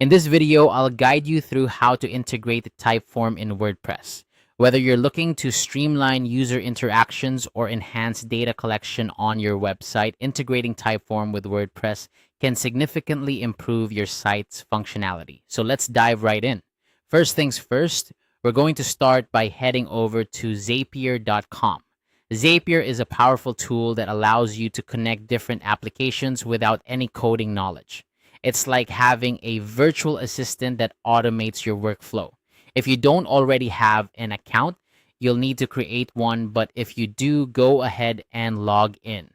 In this video, I'll guide you through how to integrate Typeform in WordPress. Whether you're looking to streamline user interactions or enhance data collection on your website, integrating Typeform with WordPress can significantly improve your site's functionality. So let's dive right in. First things first, we're going to start by heading over to Zapier.com. Zapier is a powerful tool that allows you to connect different applications without any coding knowledge. It's like having a virtual assistant that automates your workflow. If you don't already have an account, you'll need to create one, but if you do, go ahead and log in.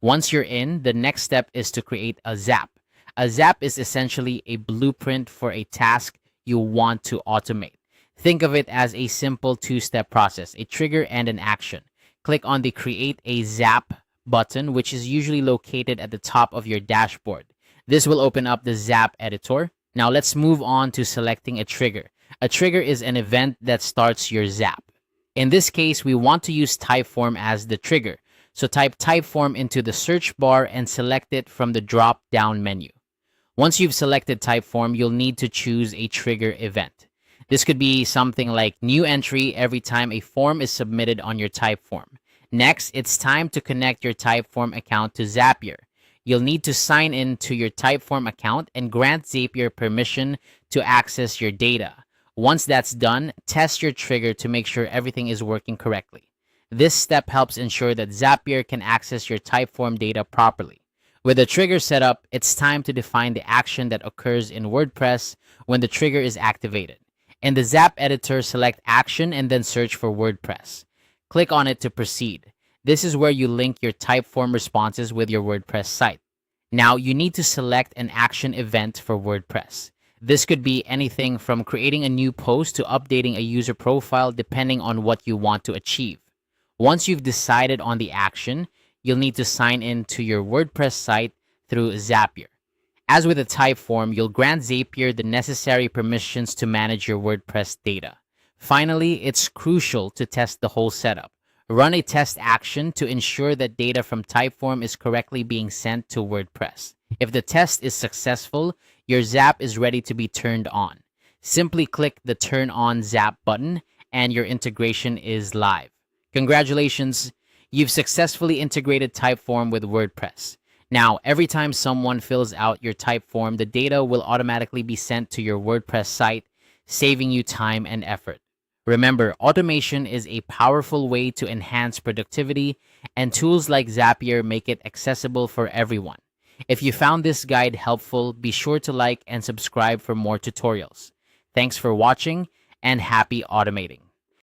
Once you're in, the next step is to create a zap. A zap is essentially a blueprint for a task you want to automate. Think of it as a simple two-step process, a trigger and an action. Click on the Create a Zap button, which is usually located at the top of your dashboard. This will open up the Zap editor. Now let's move on to selecting a trigger. A trigger is an event that starts your Zap. In this case, we want to use Typeform as the trigger. So type Typeform into the search bar and select it from the drop-down menu. Once you've selected Typeform, you'll need to choose a trigger event. This could be something like new entry every time a form is submitted on your Typeform. Next, it's time to connect your Typeform account to Zapier. You'll need to sign in to your Typeform account and grant Zapier permission to access your data. Once that's done, test your trigger to make sure everything is working correctly. This step helps ensure that Zapier can access your Typeform data properly. With the trigger set up, it's time to define the action that occurs in WordPress when the trigger is activated. In the Zap editor, select Action and then search for WordPress. Click on it to proceed. This is where you link your Typeform responses with your WordPress site. Now, you need to select an action event for WordPress. This could be anything from creating a new post to updating a user profile depending on what you want to achieve. Once you've decided on the action, you'll need to sign in to your WordPress site through Zapier. As with a Typeform, you'll grant Zapier the necessary permissions to manage your WordPress data. Finally, it's crucial to test the whole setup. Run a test action to ensure that data from Typeform is correctly being sent to WordPress. If the test is successful, your Zap is ready to be turned on. Simply click the Turn On Zap button and your integration is live. Congratulations, you've successfully integrated Typeform with WordPress. Now, every time someone fills out your Typeform, the data will automatically be sent to your WordPress site, saving you time and effort. Remember, automation is a powerful way to enhance productivity, and tools like Zapier make it accessible for everyone. If you found this guide helpful, be sure to like and subscribe for more tutorials. Thanks for watching, and happy automating.